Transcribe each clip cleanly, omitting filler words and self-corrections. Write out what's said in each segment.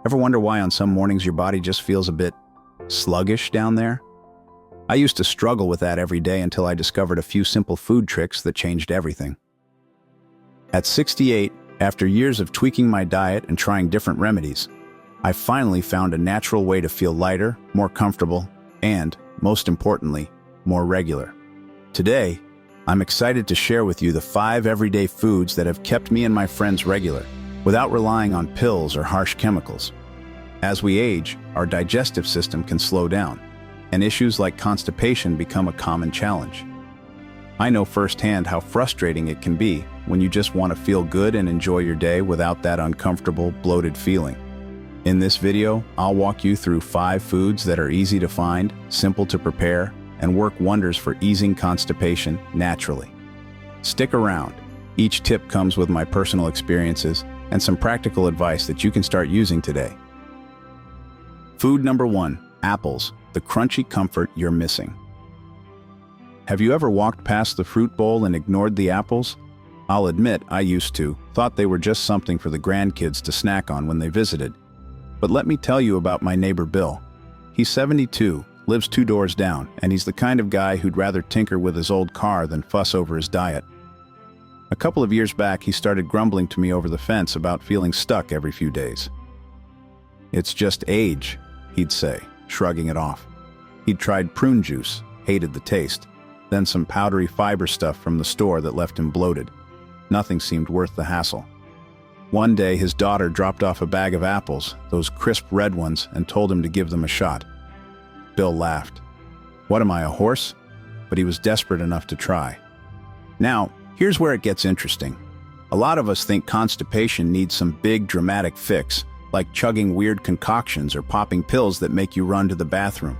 Ever wonder why on some mornings your body just feels a bit sluggish down there? I used to struggle with that every day until I discovered a few simple food tricks that changed everything. At 68, after years of tweaking my diet and trying different remedies, I finally found a natural way to feel lighter, more comfortable, and, most importantly, more regular. Today, I'm excited to share with you the 5 everyday foods that have kept me and my friends regular, without relying on pills or harsh chemicals. As we age, our digestive system can slow down, and issues like constipation become a common challenge. I know firsthand how frustrating it can be when you just want to feel good and enjoy your day without that uncomfortable, bloated feeling. In this video, I'll walk you through 5 foods that are easy to find, simple to prepare, and work wonders for easing constipation naturally. Stick around. Each tip comes with my personal experiences and some practical advice that you can start using today. Food number 1, apples, the crunchy comfort you're missing. Have you ever walked past the fruit bowl and ignored the apples? I'll admit, I used to, thought they were just something for the grandkids to snack on when they visited. But let me tell you about my neighbor Bill. He's 72, lives 2 doors down, and he's the kind of guy who'd rather tinker with his old car than fuss over his diet. A couple of years back, he started grumbling to me over the fence about feeling stuck every few days. "It's just age," he'd say, shrugging it off. He'd tried prune juice, hated the taste, then some powdery fiber stuff from the store that left him bloated. Nothing seemed worth the hassle. One day, his daughter dropped off a bag of apples, those crisp red ones, and told him to give them a shot. Bill laughed. "What am I, a horse?" But he was desperate enough to try. Now, here's where it gets interesting. A lot of us think constipation needs some big dramatic fix, like chugging weird concoctions or popping pills that make you run to the bathroom.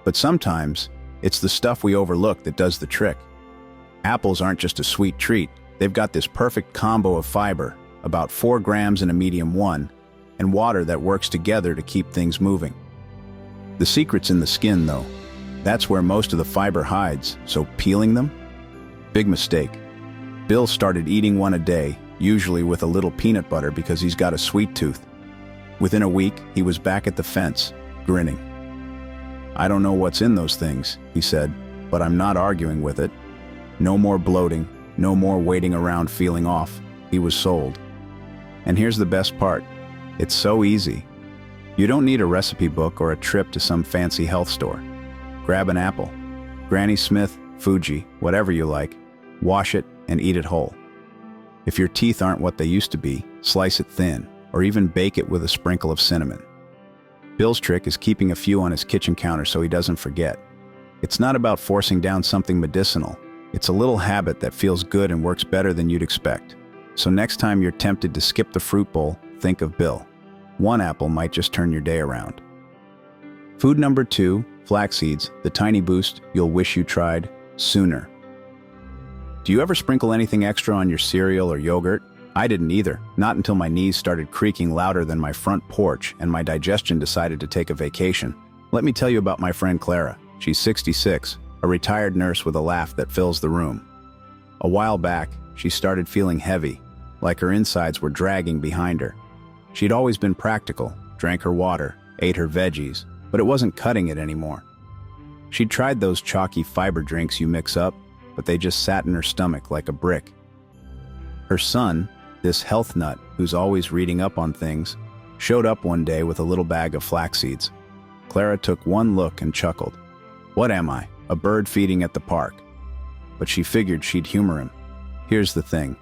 But sometimes, it's the stuff we overlook that does the trick. Apples aren't just a sweet treat. They've got this perfect combo of fiber, about 4 grams in a medium one, and water that works together to keep things moving. The secret's in the skin, though. That's where most of the fiber hides, so peeling them? Big mistake. Bill started eating one a day, usually with a little peanut butter because he's got a sweet tooth. Within a week, he was back at the fence, grinning. "I don't know what's in those things," he said, "but I'm not arguing with it." No more bloating, no more waiting around feeling off. He was sold. And here's the best part. It's so easy. You don't need a recipe book or a trip to some fancy health store. Grab an apple. Granny Smith, Fuji, whatever you like. Wash it and eat it whole. If your teeth aren't what they used to be, slice it thin, or even bake it with a sprinkle of cinnamon. Bill's trick is keeping a few on his kitchen counter so he doesn't forget. It's not about forcing down something medicinal. It's a little habit that feels good and works better than you'd expect. So next time you're tempted to skip the fruit bowl, think of Bill. 1 apple might just turn your day around. Food number 2, flax seeds, the tiny boost you'll wish you tried sooner. Do you ever sprinkle anything extra on your cereal or yogurt? I didn't either, not until my knees started creaking louder than my front porch and my digestion decided to take a vacation. Let me tell you about my friend Clara. She's 66, a retired nurse with a laugh that fills the room. A while back, she started feeling heavy, like her insides were dragging behind her. She'd always been practical, drank her water, ate her veggies, but it wasn't cutting it anymore. She'd tried those chalky fiber drinks you mix up, but they just sat in her stomach like a brick. Her son, this health nut who's always reading up on things, showed up one day with a little bag of flax seeds. Clara took one look and chuckled. "What am I, a bird feeding at the park?" But she figured she'd humor him. Here's the thing.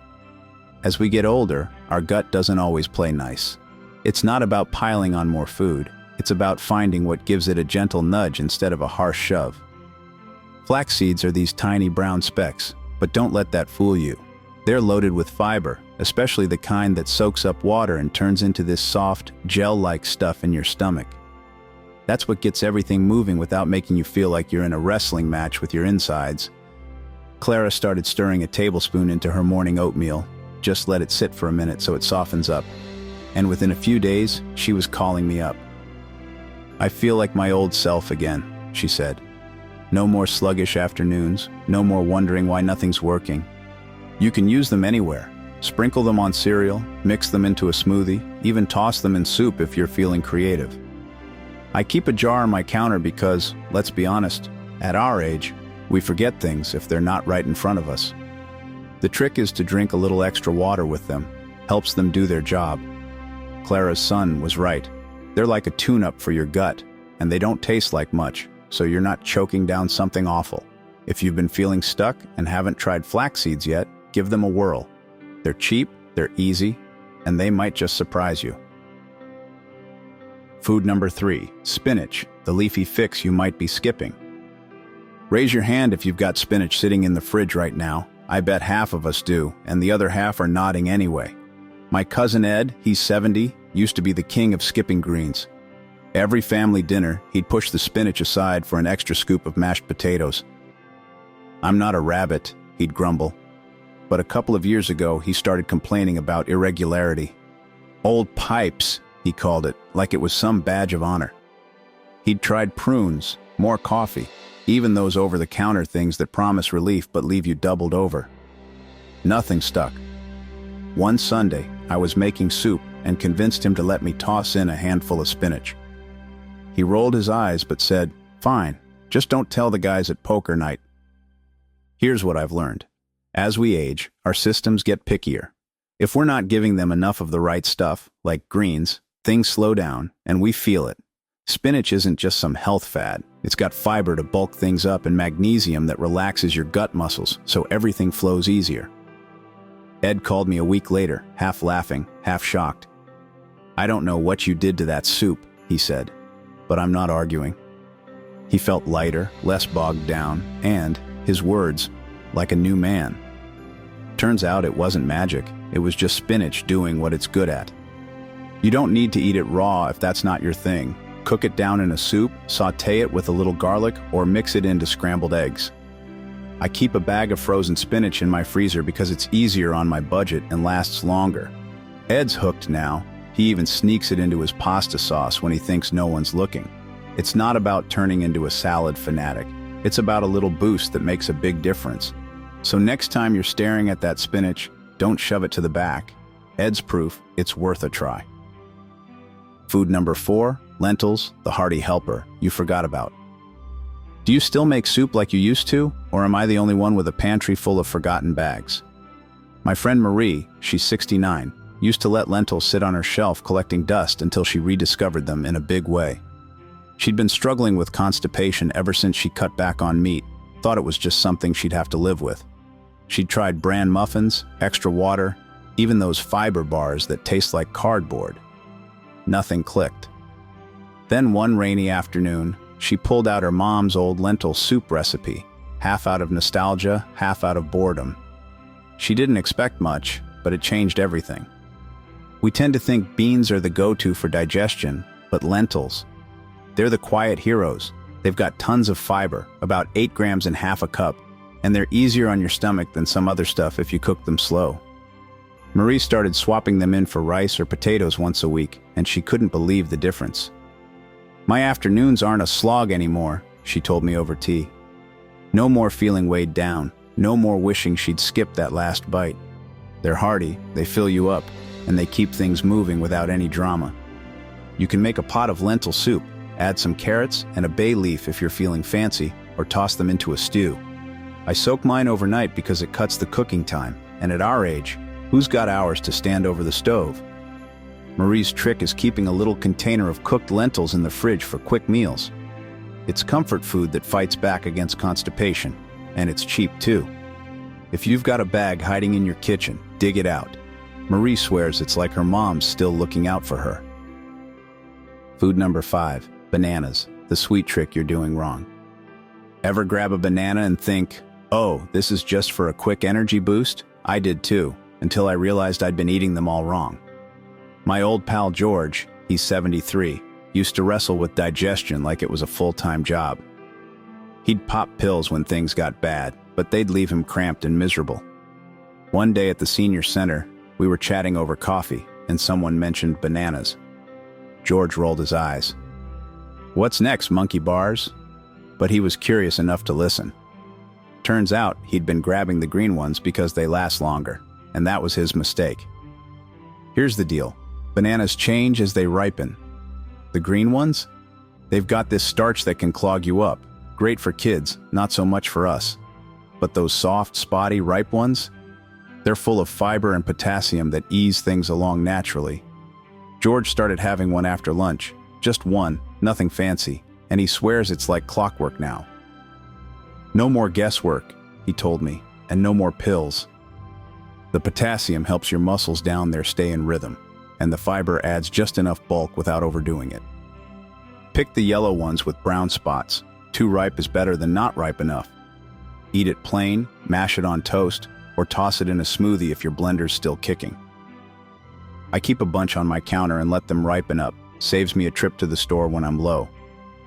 As we get older, our gut doesn't always play nice. It's not about piling on more food. It's about finding what gives it a gentle nudge instead of a harsh shove. Flax seeds are these tiny brown specks, but don't let that fool you. They're loaded with fiber, especially the kind that soaks up water and turns into this soft, gel-like stuff in your stomach. That's what gets everything moving without making you feel like you're in a wrestling match with your insides. Clara started stirring a tablespoon into her morning oatmeal. Just let it sit for a minute so it softens up. And within a few days, she was calling me up. "I feel like my old self again," she said. "No more sluggish afternoons, no more wondering why nothing's working. You can use them anywhere. Sprinkle them on cereal, mix them into a smoothie, even toss them in soup if you're feeling creative. I keep a jar on my counter because, let's be honest, at our age, we forget things if they're not right in front of us. The trick is to drink a little extra water with them, helps them do their job. Clara's son was right. They're like a tune-up for your gut, and they don't taste like much, so you're not choking down something awful. If you've been feeling stuck and haven't tried flax seeds yet, give them a whirl. They're cheap, they're easy, and they might just surprise you. Food number 3, spinach, the leafy fix you might be skipping. Raise your hand if you've got spinach sitting in the fridge right now. I bet half of us do, and the other half are nodding anyway. My cousin Ed, he's 70, used to be the king of skipping greens. Every family dinner, he'd push the spinach aside for an extra scoop of mashed potatoes. "I'm not a rabbit," he'd grumble. But a couple of years ago, he started complaining about irregularity. "Old pipes," he called it, like it was some badge of honor. He'd tried prunes, more coffee, even those over-the-counter things that promise relief but leave you doubled over. Nothing stuck. One Sunday, I was making soup and convinced him to let me toss in a handful of spinach. He rolled his eyes but said, "Fine, just don't tell the guys at poker night." Here's what I've learned. As we age, our systems get pickier. If we're not giving them enough of the right stuff, like greens, things slow down, and we feel it. Spinach isn't just some health fad. It's got fiber to bulk things up and magnesium that relaxes your gut muscles, so everything flows easier. Ed called me a week later, half laughing, half shocked. "I don't know what you did to that soup," he said, "but I'm not arguing." He felt lighter, less bogged down, and, his words, like a new man. Turns out it wasn't magic, it was just spinach doing what it's good at. You don't need to eat it raw if that's not your thing. Cook it down in a soup, sauté it with a little garlic, or mix it into scrambled eggs. I keep a bag of frozen spinach in my freezer because it's easier on my budget and lasts longer. Ed's hooked now. He even sneaks it into his pasta sauce when he thinks no one's looking. It's not about turning into a salad fanatic. It's about a little boost that makes a big difference. So next time you're staring at that spinach, don't shove it to the back. Ed's proof it's worth a try. Food number 4, lentils, the hearty helper you forgot about. Do you still make soup like you used to, or am I the only one with a pantry full of forgotten bags? My friend Marie, she's 69, used to let lentils sit on her shelf collecting dust until she rediscovered them in a big way. She'd been struggling with constipation ever since she cut back on meat, thought it was just something she'd have to live with. She'd tried bran muffins, extra water, even those fiber bars that taste like cardboard. Nothing clicked. Then one rainy afternoon, she pulled out her mom's old lentil soup recipe, half out of nostalgia, half out of boredom. She didn't expect much, but it changed everything. We tend to think beans are the go-to for digestion, but lentils, they're the quiet heroes. They've got tons of fiber, about 8 grams in half a cup, and they're easier on your stomach than some other stuff if you cook them slow. Marie started swapping them in for rice or potatoes once a week, and she couldn't believe the difference. "My afternoons aren't a slog anymore," she told me over tea. No more feeling weighed down, no more wishing she'd skipped that last bite. They're hearty, they fill you up, and they keep things moving without any drama. You can make a pot of lentil soup, add some carrots and a bay leaf if you're feeling fancy, or toss them into a stew. I soak mine overnight because it cuts the cooking time, and at our age, who's got hours to stand over the stove? Marie's trick is keeping a little container of cooked lentils in the fridge for quick meals. It's comfort food that fights back against constipation, and it's cheap too. If you've got a bag hiding in your kitchen, dig it out. Marie swears it's like her mom's still looking out for her. Food number 5, bananas, the sweet trick you're doing wrong. Ever grab a banana and think, "Oh, this is just for a quick energy boost"? I did too, until I realized I'd been eating them all wrong. My old pal George, he's 73, used to wrestle with digestion like it was a full-time job. He'd pop pills when things got bad, but they'd leave him cramped and miserable. One day at the senior center, we were chatting over coffee, and someone mentioned bananas. George rolled his eyes. "What's next, monkey bars?" But he was curious enough to listen. Turns out he'd been grabbing the green ones because they last longer. and that was his mistake. Here's the deal. Bananas change as they ripen. The green ones? They've got this starch that can clog you up. Great for kids, not so much for us. But those soft, spotty, ripe ones? They're full of fiber and potassium that ease things along naturally. George started having one after lunch. Just one, nothing fancy, and he swears it's like clockwork now. No more guesswork, he told me, and no more pills. The potassium helps your muscles down there stay in rhythm, and the fiber adds just enough bulk without overdoing it. Pick the yellow ones with brown spots. Too ripe is better than not ripe enough. Eat it plain, mash it on toast, or toss it in a smoothie if your blender's still kicking. I keep a bunch on my counter and let them ripen up. Saves me a trip to the store when I'm low.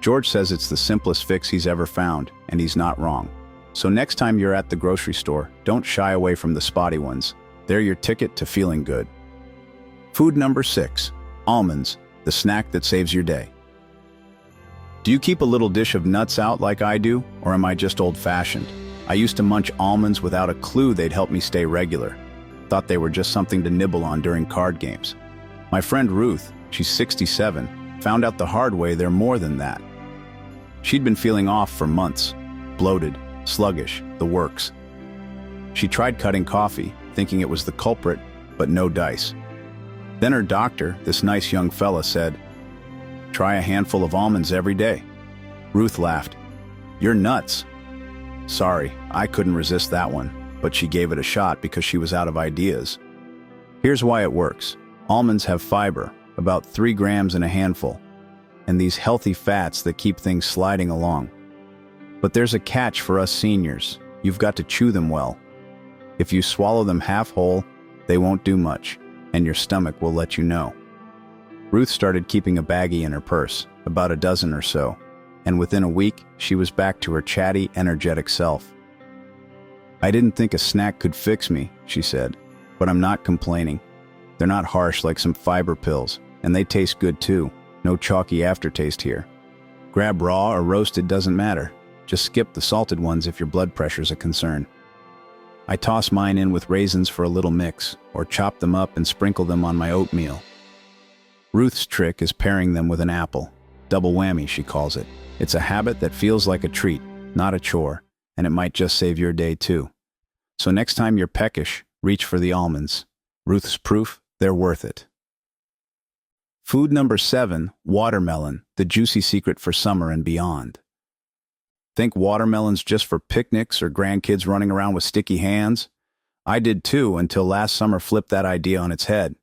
George says it's the simplest fix he's ever found, and he's not wrong. So next time you're at the grocery store, don't shy away from the spotty ones. They're your ticket to feeling good. Food number 6. Almonds, the snack that saves your day. Do you keep a little dish of nuts out like I do, or am I just old-fashioned? I used to munch almonds without a clue they'd help me stay regular. Thought they were just something to nibble on during card games. My friend Ruth, she's 67, found out the hard way they're more than that. She'd been feeling off for months. Bloated, sluggish, the works. She tried cutting coffee, thinking it was the culprit, but no dice. Then her doctor, this nice young fella, said, "Try a handful of almonds every day." Ruth laughed. "You're nuts." Sorry, I couldn't resist that one, but she gave it a shot because she was out of ideas. Here's why it works. Almonds have fiber, about 3 grams in a handful, and these healthy fats that keep things sliding along. But there's a catch for us seniors. You've got to chew them well. If you swallow them half whole, they won't do much, and your stomach will let you know. Ruth started keeping a baggie in her purse, about a dozen or so, and within a week, she was back to her chatty, energetic self. "I didn't think a snack could fix me," she said, "but I'm not complaining. They're not harsh like some fiber pills, and they taste good too. No chalky aftertaste here. Grab raw or roasted, doesn't matter. Just skip the salted ones if your blood pressure's a concern." I toss mine in with raisins for a little mix, or chop them up and sprinkle them on my oatmeal. Ruth's trick is pairing them with an apple. Double whammy, she calls it. It's a habit that feels like a treat, not a chore, and it might just save your day too. So next time you're peckish, reach for the almonds. Ruth's proof, they're worth it. Food number 7, watermelon, the juicy secret for summer and beyond. Think watermelons just for picnics or grandkids running around with sticky hands? I did too, until last summer flipped that idea on its head.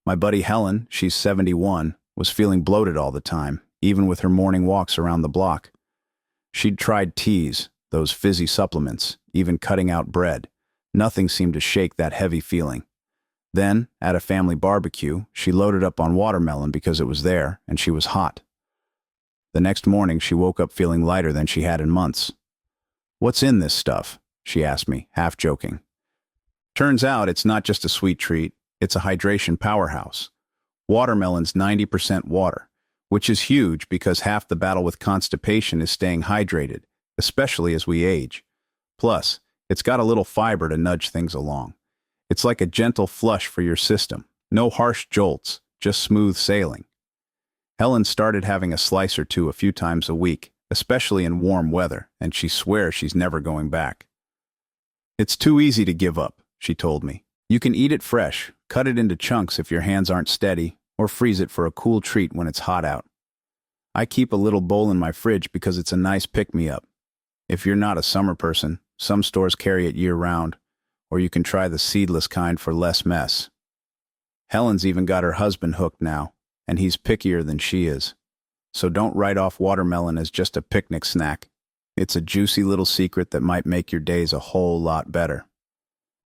My buddy Helen, she's 71, was feeling bloated all the time, even with her morning walks around the block. She'd tried teas, those fizzy supplements, even cutting out bread. Nothing seemed to shake that heavy feeling. Then, at a family barbecue, she loaded up on watermelon because it was there, and she was hot. The next morning, she woke up feeling lighter than she had in months. "What's in this stuff?" she asked me, half joking. Turns out it's not just a sweet treat, it's a hydration powerhouse. Watermelon's 90% water, which is huge because half the battle with constipation is staying hydrated, especially as we age. Plus, it's got a little fiber to nudge things along. It's like a gentle flush for your system. No harsh jolts, just smooth sailing. Helen started having a slice or two a few times a week, especially in warm weather, and she swears she's never going back. "It's too easy to give up," she told me. "You can eat it fresh, cut it into chunks if your hands aren't steady, or freeze it for a cool treat when it's hot out. I keep a little bowl in my fridge because it's a nice pick-me-up. If you're not a summer person, some stores carry it year-round, or you can try the seedless kind for less mess." Helen's even got her husband hooked now, and he's pickier than she is. So don't write off watermelon as just a picnic snack. It's a juicy little secret that might make your days a whole lot better.